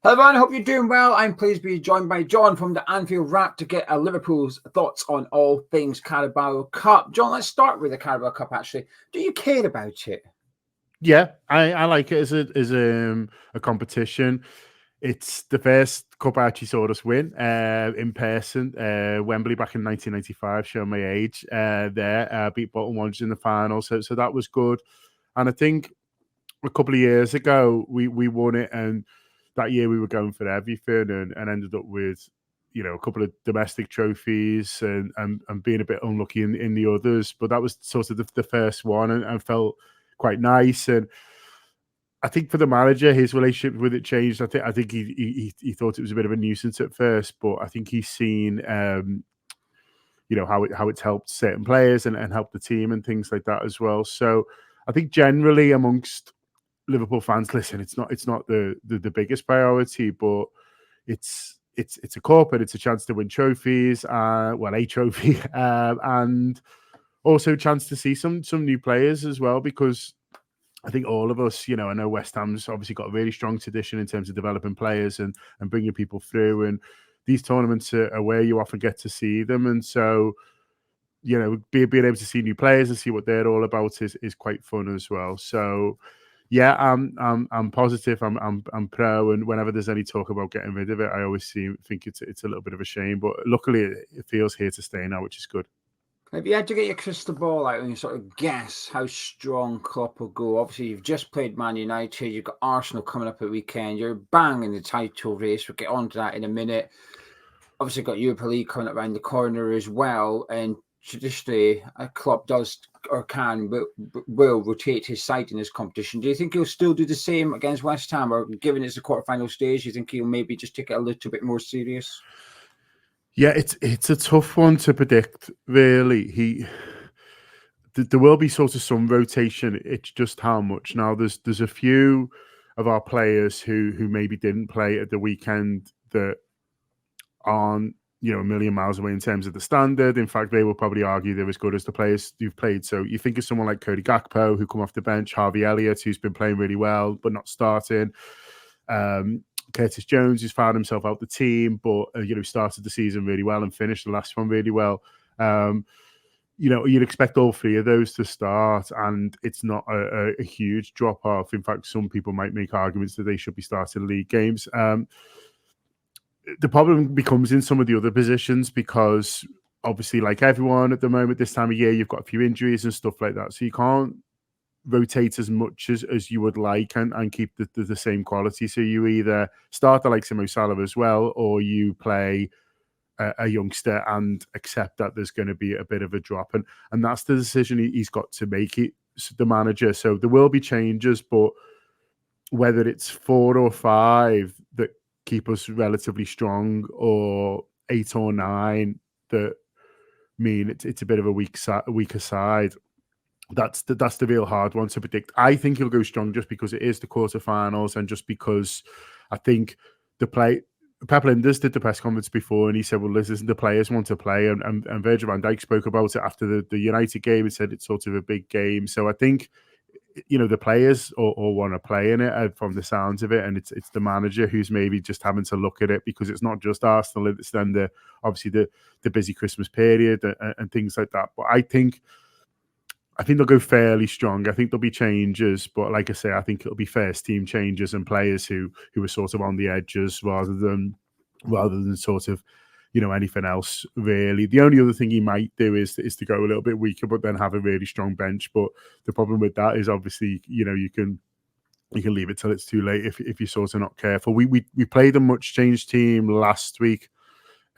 Hello everyone, I hope you're doing well. I'm pleased to be joined by John from the Anfield Wrap to get Liverpool's thoughts on all things Carabao Cup. John, let's start with the Carabao Cup actually. Do you care about it? Yeah, I like it as a competition. It's the first cup I actually saw us win in person. Wembley back in 1995, showing my age. Beat Bolton Wanderers in the final, so that was good. And I think a couple of years ago we won it, and that year we were going for everything, and ended up with a couple of domestic trophies and being a bit unlucky in the others. But that was sort of the first one, and felt quite nice. And I think for the manager, his relationship with it changed. I think he thought it was a bit of a nuisance at first, but I think he's seen how it's helped certain players and helped the team and things like that as well. So I think generally amongst Liverpool fans, listen, it's not the biggest priority, but it's a cup and it's a chance to win trophies, a trophy, and also a chance to see some new players as well, because I think all of us, I know West Ham's obviously got a really strong tradition in terms of developing players and bringing people through. And these tournaments are where you often get to see them. And so, being able to see new players and see what they're all about is quite fun as well. So, yeah, I'm positive. I'm pro. And whenever there's any talk about getting rid of it, I always think it's a little bit of a shame. But luckily, it feels here to stay now, which is good. If you had to get your crystal ball out and you sort of guess how strong Klopp will go, obviously you've just played Man United, you've got Arsenal coming up at weekend, you're bang in the title race. We'll get on to that in a minute. Obviously got Europa League coming up around the corner as well, and traditionally Klopp does or will rotate his side in this competition. Do you think he'll still do the same against West Ham, or given it's the quarterfinal stage, do you think he'll maybe just take it a little bit more serious? Yeah, it's a tough one to predict, really. There will be sort of some rotation. It's just how much. Now there's a few of our players who maybe didn't play at the weekend that aren't a million miles away in terms of the standard. In fact, they will probably argue they're as good as the players you've played. So you think of someone like Cody Gakpo, who come off the bench, Harvey Elliot, who's been playing really well but not starting. Curtis Jones, who's found himself out the team, but started the season really well and finished the last one really well. You'd expect all three of those to start, and it's not a huge drop off. In fact, some people might make arguments that they should be starting league games. The problem becomes in some of the other positions, because obviously, like everyone at the moment, this time of year, you've got a few injuries and stuff like that. So you can't rotate as much as you would like and keep the same quality. So you either start the likes of Mo Salah as well, or you play a youngster and accept that there's going to be a bit of a drop. And that's the decision he's got to make, the manager. So there will be changes, but whether it's 4 or 5 that keep us relatively strong, or 8 or 9 that mean it's a bit of a weaker side, that's the real hard one to predict. I think he'll go strong just because it is the quarterfinals, and just because I think Pep Linders did the press conference before, and he said, well, listen, the players want to play, and Virgil van Dijk spoke about it after the United game and said it's sort of a big game. So I think the players all want to play in it, from the sounds of it, and it's the manager who's maybe just having to look at it, because it's not just Arsenal, it's then obviously the busy Christmas period and things like that. But I think they'll go fairly strong. I think there'll be changes, but like I say, I think it'll be first team changes and players who are sort of on the edges rather than sort of anything else really. The only other thing he might do is to go a little bit weaker, but then have a really strong bench. But the problem with that is obviously you can leave it till it's too late if you're sort of not careful. We played a much changed team last week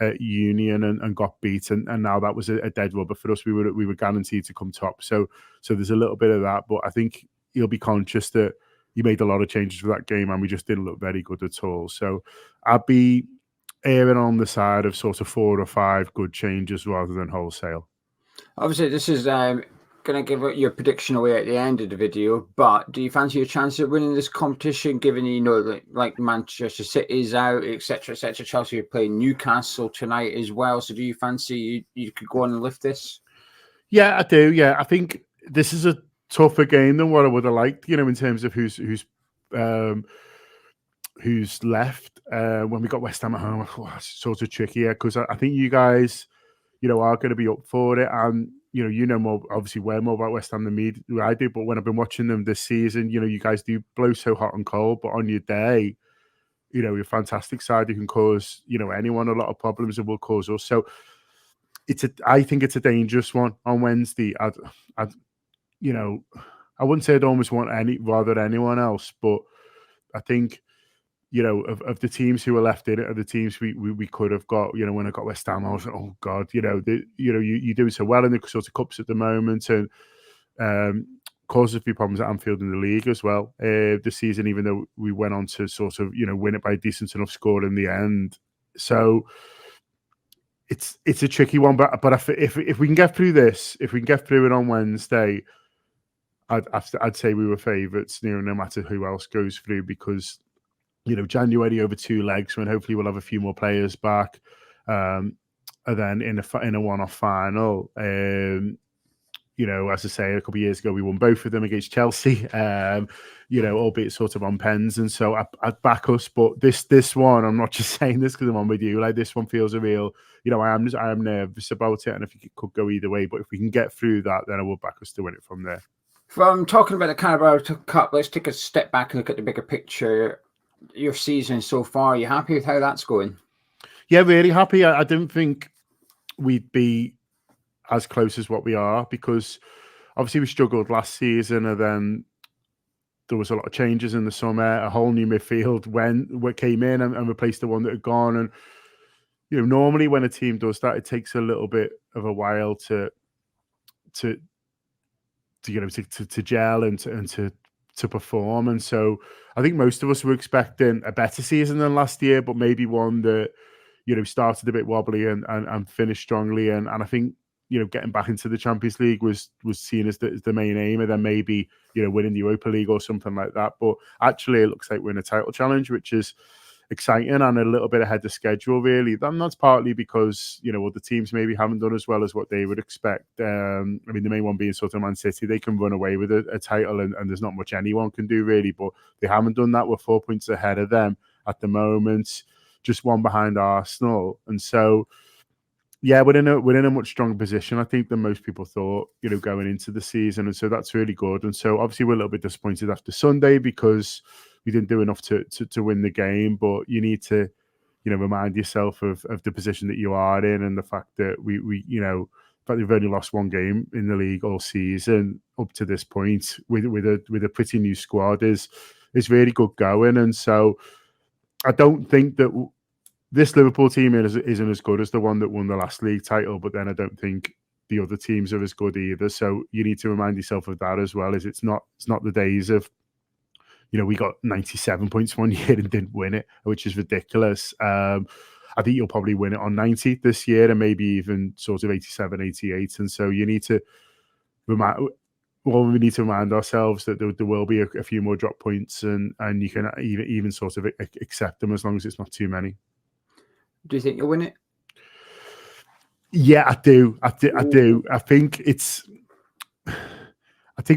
at Union and got beat, and now that was a dead rubber for us. We were guaranteed to come top, so there's a little bit of that, but I think he'll be conscious that he made a lot of changes for that game and we just didn't look very good at all. So I'd be erring on the side of sort of 4 or 5 good changes rather than wholesale. Obviously this is going to give your prediction away at the end of the video, but do you fancy your chance of winning this competition, given like Manchester City's out, etc., etc.? Chelsea are playing Newcastle tonight as well, so do you fancy you could go on and lift this? Yeah, I do. Yeah, I think this is a tougher game than what I would have liked, in terms of who's who's left. When we got West Ham at home, it's sort of trickier because I think you guys, are going to be up for it. And, you know more, obviously, way more about West Ham than me, I do. But when I've been watching them this season, you guys do blow so hot and cold. But on your day, you're a fantastic side. You can cause, anyone a lot of problems and will cause us. So I think it's a dangerous one on Wednesday. I wouldn't say I'd almost want anyone else, but I think, of the teams who were left in it, are the teams we could have got. When I got West Ham, I was like, oh God, you do so well in the sort of cups at the moment, and caused a few problems at Anfield in the league as well this season. Even though we went on to sort of win it by a decent enough score in the end, so it's a tricky one. But if we can get through this, if we can get through it on Wednesday, I'd say we were favourites, no matter who else goes through, because January over 2 legs, when hopefully we'll have a few more players back, and then in a one-off final, as I say, a couple of years ago we won both of them against Chelsea, albeit sort of on pens, and so I'd back us. But this one, I'm not just saying this because I'm on with you. Like, this one feels a real, I am nervous about it, and I think it could go either way. But if we can get through that, then I will back us to win it from there. From talking about the Carabao Cup, let's take a step back and look at the bigger picture. Your season so far, are you happy with how that's going? Yeah, really happy. I didn't think we'd be as close as what we are, because obviously we struggled last season, and then there was a lot of changes in the summer. A whole new midfield came in and replaced the one that had gone. And normally when a team does that, it takes a little bit of a while to gel and to perform. And so I think most of us were expecting a better season than last year, but maybe one that started a bit wobbly and finished strongly. And I think getting back into the Champions League was seen as the main aim, and then maybe winning the Europa League or something like that. But actually, it looks like we're in a title challenge, which is exciting and a little bit ahead of schedule, really. And that's partly because the teams maybe haven't done as well as what they would expect. I mean, the main one being sort of Man City. They can run away with a title, and there's not much anyone can do, really. But they haven't done that. We're 4 points ahead of them at the moment, just one behind Arsenal. And so, yeah, we're in a much stronger position, I think, than most people thought, going into the season. And so that's really good. And so obviously we're a little bit disappointed after Sunday because we didn't do enough to win the game. But you need to, remind yourself of the position that you are in, and the fact that we've only lost one game in the league all season up to this point with a pretty new squad is really good going. And so I don't think that this Liverpool team isn't as good as the one that won the last league title, but then I don't think the other teams are as good either. So you need to remind yourself of that as well. It's not the days of, we got 97 points one year and didn't win it, which is ridiculous. I think you'll probably win it on 90 this year, and maybe even sort of 87, 88. And so you need to we need to remind ourselves that there will be a few more drop points, and you can even sort of accept them as long as it's not too many. Do you think you'll win it? Yeah, I do. I do. I think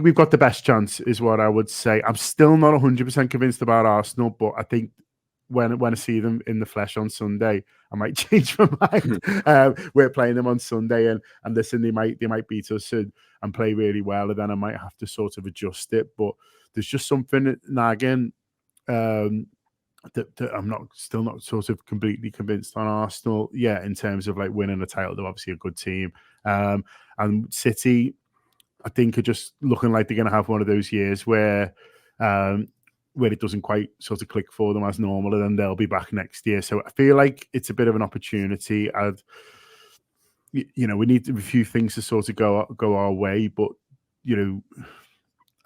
we've got the best chance, is what I would say. I'm still not 100% convinced about Arsenal, but I think when I see them in the flesh on Sunday, I might change my mind. We're playing them on Sunday, and listen, they might beat us and play really well, and then I might have to sort of adjust it. But there's just something nagging. That I'm still not sort of completely convinced on Arsenal yet, in terms of like winning a title. They're obviously a good team, and City, I think, are just looking like they're going to have one of those years where it doesn't quite sort of click for them as normal, and then they'll be back next year. So I feel like it's a bit of an opportunity. We need a few things to sort of go our way, but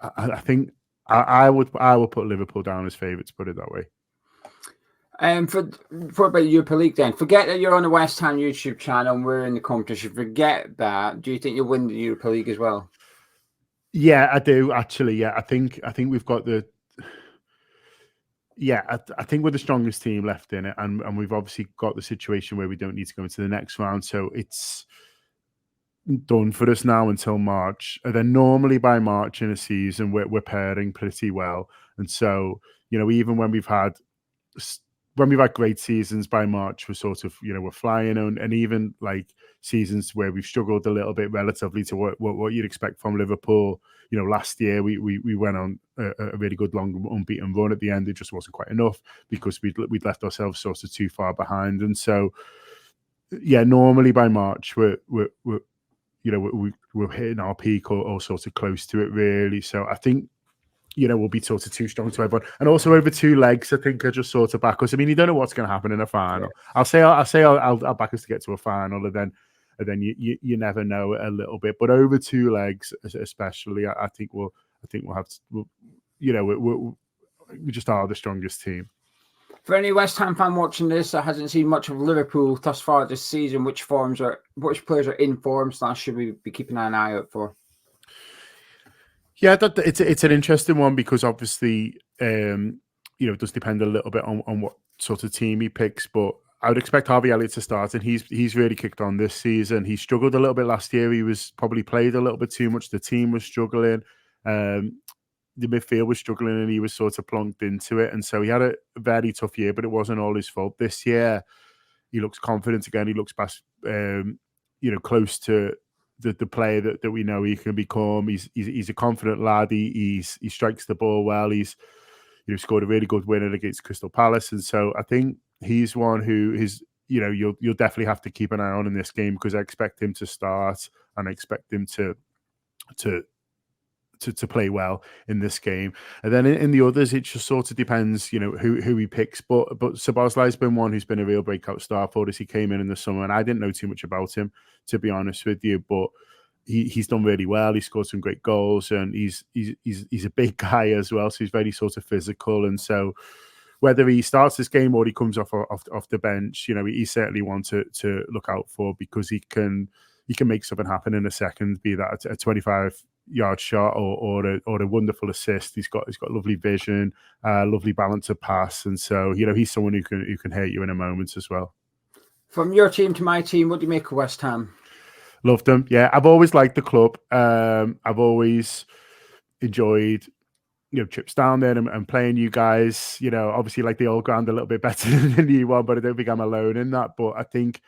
I think I would put Liverpool down as favourites, put it that way. For about the Europa League, then, forget that you're on the West Ham YouTube channel and we're in the competition. Forget that. Do you think you'll win the Europa League as well? Yeah, I do, actually. Yeah, I think we've got the. Yeah, I think we're the strongest team left in it, and we've obviously got the situation where we don't need to go into the next round, so it's done for us now until March. And then normally by March in a season, we're pairing pretty well, and so even when we've had when we've had great seasons by March, we're sort of, we're flying, and even like seasons where we've struggled a little bit relatively to what you'd expect from Liverpool. Last year we went on a really good long unbeaten run at the end. It just wasn't quite enough because we'd left ourselves sort of too far behind. And so, yeah, normally by March we're hitting our peak or sort of close to it, really. So I think, we'll be sort of too strong to everyone, and also over 2 legs. I think are just sort of back us. I mean, you don't know what's going to happen in a final. Yeah. I'll back us to get to a final, and then you never know a little bit. But over 2 legs, especially, I think we'll have to. We just are the strongest team. For any West Ham fan watching this that hasn't seen much of Liverpool thus far this season, which players are in form / should we be keeping an eye out for? Yeah, it's an interesting one because obviously, it does depend a little bit on what sort of team he picks. But I would expect Harvey Elliot to start, and he's really kicked on this season. He struggled a little bit last year. He was probably played a little bit too much. The team was struggling. The midfield was struggling, and he was sort of plonked into it. And so he had a very tough year, but it wasn't all his fault. This year, he looks confident again. He looks past, close to the player that we know he can become. He's a confident lad. He strikes the ball well. He's scored a really good winner against Crystal Palace, and so I think he's one who is you'll definitely have to keep an eye on in this game, because I expect him to start, and I expect him to play well in this game. And then in the others, it just sort of depends, who he picks. But Szoboszlai's been one who's been a real breakout star for us. He came in the summer, and I didn't know too much about him, to be honest with you. But he's done really well. He scored some great goals, and he's a big guy as well. So he's very sort of physical. And so whether he starts this game or he comes off the bench, he's certainly one to look out for, because he can make something happen in a second, be that a 25-yard shot or a wonderful assist. He's got lovely vision, lovely balance of pass, and so he's someone who can hurt you in a moment as well. From your team to my team, what do you make of West Ham? Loved them. Yeah, I've always liked the club. I've always enjoyed trips down there and playing you guys. Obviously like the old ground a little bit better than the new one, but I don't think I'm alone in that. But I think,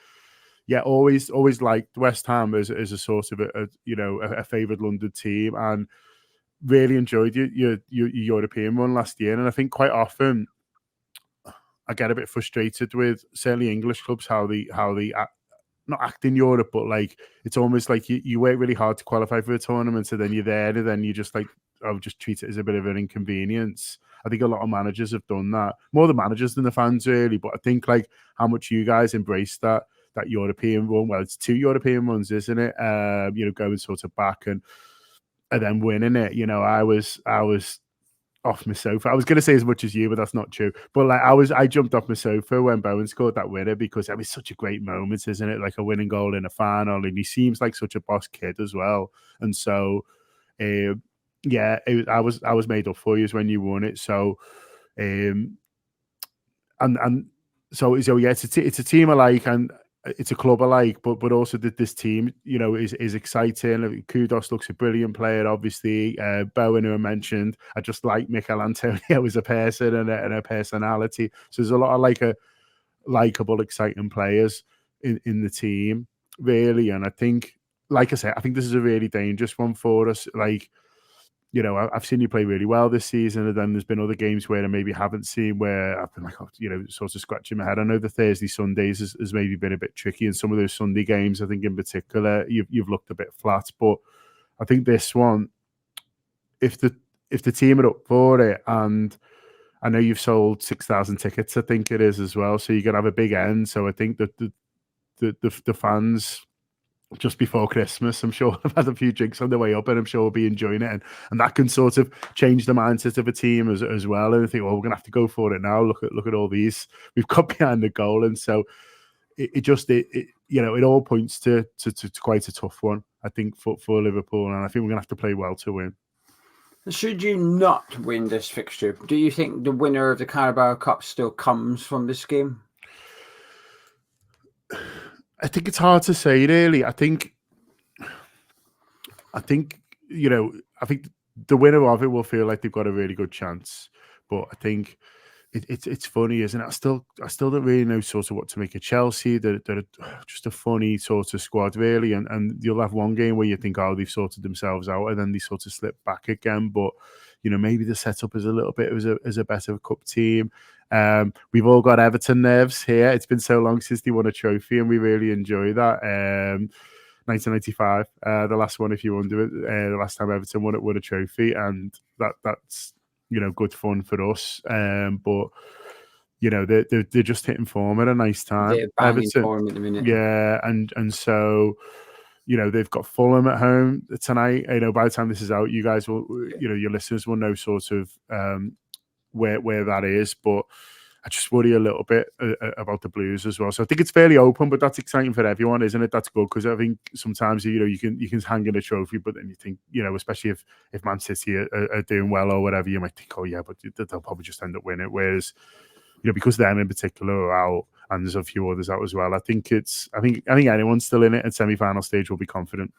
yeah, always liked West Ham as a sort of a favoured London team, and really enjoyed your European run last year. And I think quite often I get a bit frustrated with certainly English clubs, how they not act in Europe, but like it's almost like you work really hard to qualify for a tournament, so then you're there, and then you just just treat it as a bit of an inconvenience. I think a lot of managers have done that, more the managers than the fans, really. But I think like how much you guys embrace that European run. Well, it's 2 European runs, isn't it? Going sort of back and then winning it. I was off my sofa. I was going to say as much as you, but that's not true. But like I jumped off my sofa when Bowen scored that winner, because it was such a great moment, isn't it? Like a winning goal in a final, and he seems like such a boss kid as well. And so, yeah, I was made up for you when you won it. So, and so yeah, it's a team I like, and it's a club I like, but also that this team, is exciting. Kudos looks a brilliant player, obviously. Bowen, who I mentioned, I just like Mikel Antonio as a person and a personality. So there's a lot of likable, exciting players in the team, really. And I think, like I said, I think this is a really dangerous one for us. Like, I've seen you play really well this season, and then there's been other games where I maybe haven't seen, where I've been like, sort of scratching my head. I know the Thursday, Sundays has maybe been a bit tricky, and some of those Sunday games, I think in particular, you've looked a bit flat. But I think this one, if the team are up for it, and I know you've sold 6,000 tickets, I think it is as well, so you're gonna have a big end. So I think that the fans, just before Christmas, I'm sure I've had a few drinks on the way up, and I'm sure we'll be enjoying it, and that can sort of change the mindset of a team as well. And I think, well, we're gonna have to go for it now. Look at all these we've got behind the goal, and so it all points to quite a tough one, I think, for Liverpool, and I think we're gonna have to play well to win. Should you not win this fixture, do you think the winner of the Carabao Cup still comes from this game? I think it's hard to say, really. I think I think the winner of it will feel like they've got a really good chance. But I think it's funny, isn't it? I still don't really know sort of what to make of Chelsea. They're just a funny sort of squad, really. And you'll have one game where you think, oh, they've sorted themselves out, and then they sort of slip back again. But maybe the setup is a little bit as a better cup team. We've all got Everton nerves here. It's been so long since they won a trophy, and we really enjoy that. 1995, the last one, if you wonder it, the last time Everton won a trophy, and that's good fun for us. But they're just hitting form at a nice time. They're banging form at the minute. Yeah, and so they've got Fulham at home tonight. By the time this is out, you guys will, your listeners will know sort of where that is. But I just worry a little bit about the Blues as well. So I think it's fairly open, but that's exciting for everyone, isn't it? That's good, because I think sometimes you can hang in a trophy, but then you think, especially if Man City are doing well or whatever, you might think, oh yeah, but they'll probably just end up winning. Whereas because them in particular are out, and there's a few others out as well, I think anyone still in it at semi-final stage will be confident.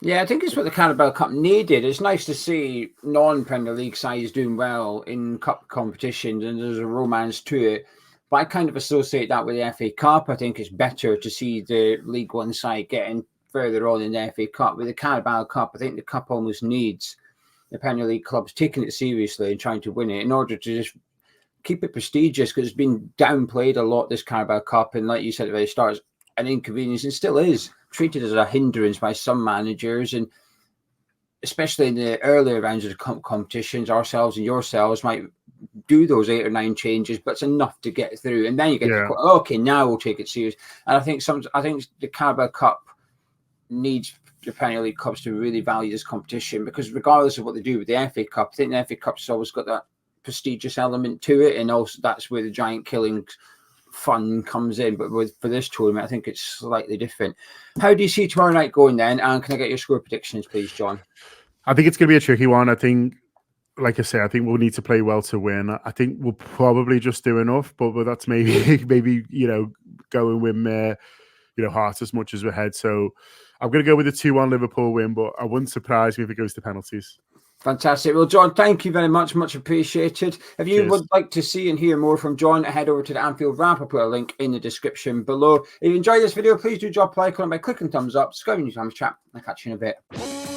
Yeah, I think it's what the Carabao Cup needed. It's nice to see non-Premier League sides doing well in cup competitions, and there's a romance to it. But I kind of associate that with the FA Cup. I think it's better to see the League One side getting further on in the FA Cup. With the Carabao Cup, I think the Cup almost needs the Premier League clubs taking it seriously and trying to win it in order to just keep it prestigious, because it's been downplayed a lot, this Carabao Cup. And like you said at the very start, it's an inconvenience, and still is treated as a hindrance by some managers, and especially in the earlier rounds of the competitions, ourselves and yourselves might do those 8 or 9 changes, but it's enough to get through, and then you get to okay, now we'll take it serious. And I think the Carabao Cup needs the Premier League clubs to really value this competition, because regardless of what they do with the FA Cup, I think the FA Cup's always got that prestigious element to it, and also that's where the giant killing fun comes in. But for this tournament, I think it's slightly different. How do you see tomorrow night going then? And can I get your score predictions, please, John? I think it's going to be a tricky one. I think, like I say, I think we'll need to play well to win. I think we'll probably just do enough, but that's maybe going with heart as much as we're head. So I'm going to go with a 2-1 Liverpool win, but I wouldn't surprise me if it goes to penalties. Fantastic. Well, John, thank you very much. Much appreciated. If you would like to see and hear more from John, head over to the Anfield Wrap. I'll put a link in the description below. If you enjoyed this video, please do drop a like on it by clicking thumbs up, subscribing to Tom's chat. I'll catch you in a bit.